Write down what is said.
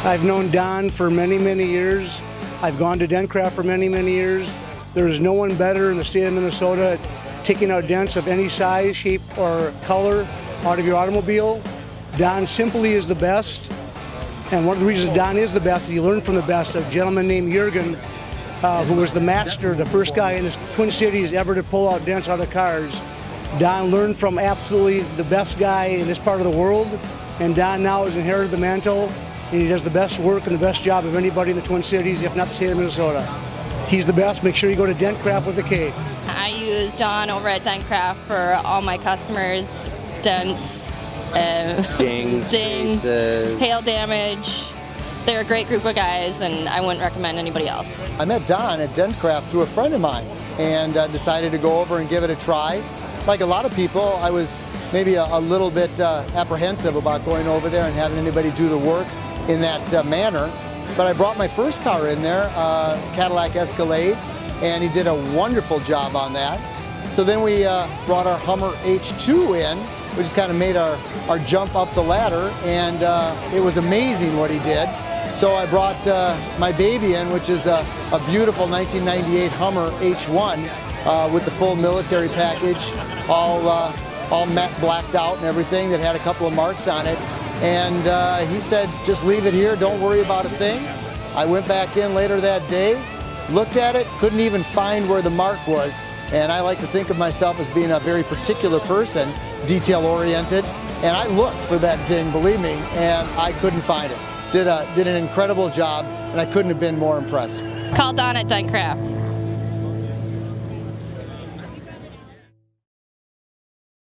I've known Don for many, many years. I've gone to Dent Kraft for many, many years. There's no one better in the state of Minnesota at taking out dents of any size, shape, or color out of your automobile. Don simply is the best. And one of the reasons Don is the best is he learned from the best, a gentleman named Jurgen, who was the master, the first guy in the Twin Cities ever to pull out dents out of cars. Don learned from absolutely the best guy in this part of the world, and Don now has inherited the mantle, and he does the best work and the best job of anybody in the Twin Cities, if not the state of Minnesota. He's the best. Make sure you go to Dent Kraft with a K. I use Don over at Dent Kraft for all my customers, dents, dings, hail damage. They're a great group of guys, and I wouldn't recommend anybody else. I met Don at Dent Kraft through a friend of mine and decided to go over and give it a try. Like a lot of people, I was maybe a little bit apprehensive about going over there and having anybody do the work in that manner. But I brought my first car in there, Cadillac Escalade, and he did a wonderful job on that. So then we brought our Hummer H2 in. We just kind of made our jump up the ladder, and it was amazing what he did. So I brought my baby in, which is a beautiful 1998 Hummer H1 with the full military package, all matte blacked out and everything, that had a couple of marks on it. And he said, just leave it here, don't worry about a thing. I went back in later that day, looked at it, couldn't even find where the mark was. And I like to think of myself as being a very particular person, detail-oriented. And I looked for that ding, believe me, and I couldn't find it. Did an incredible job, and I couldn't have been more impressed. Call Don at Dent Kraft.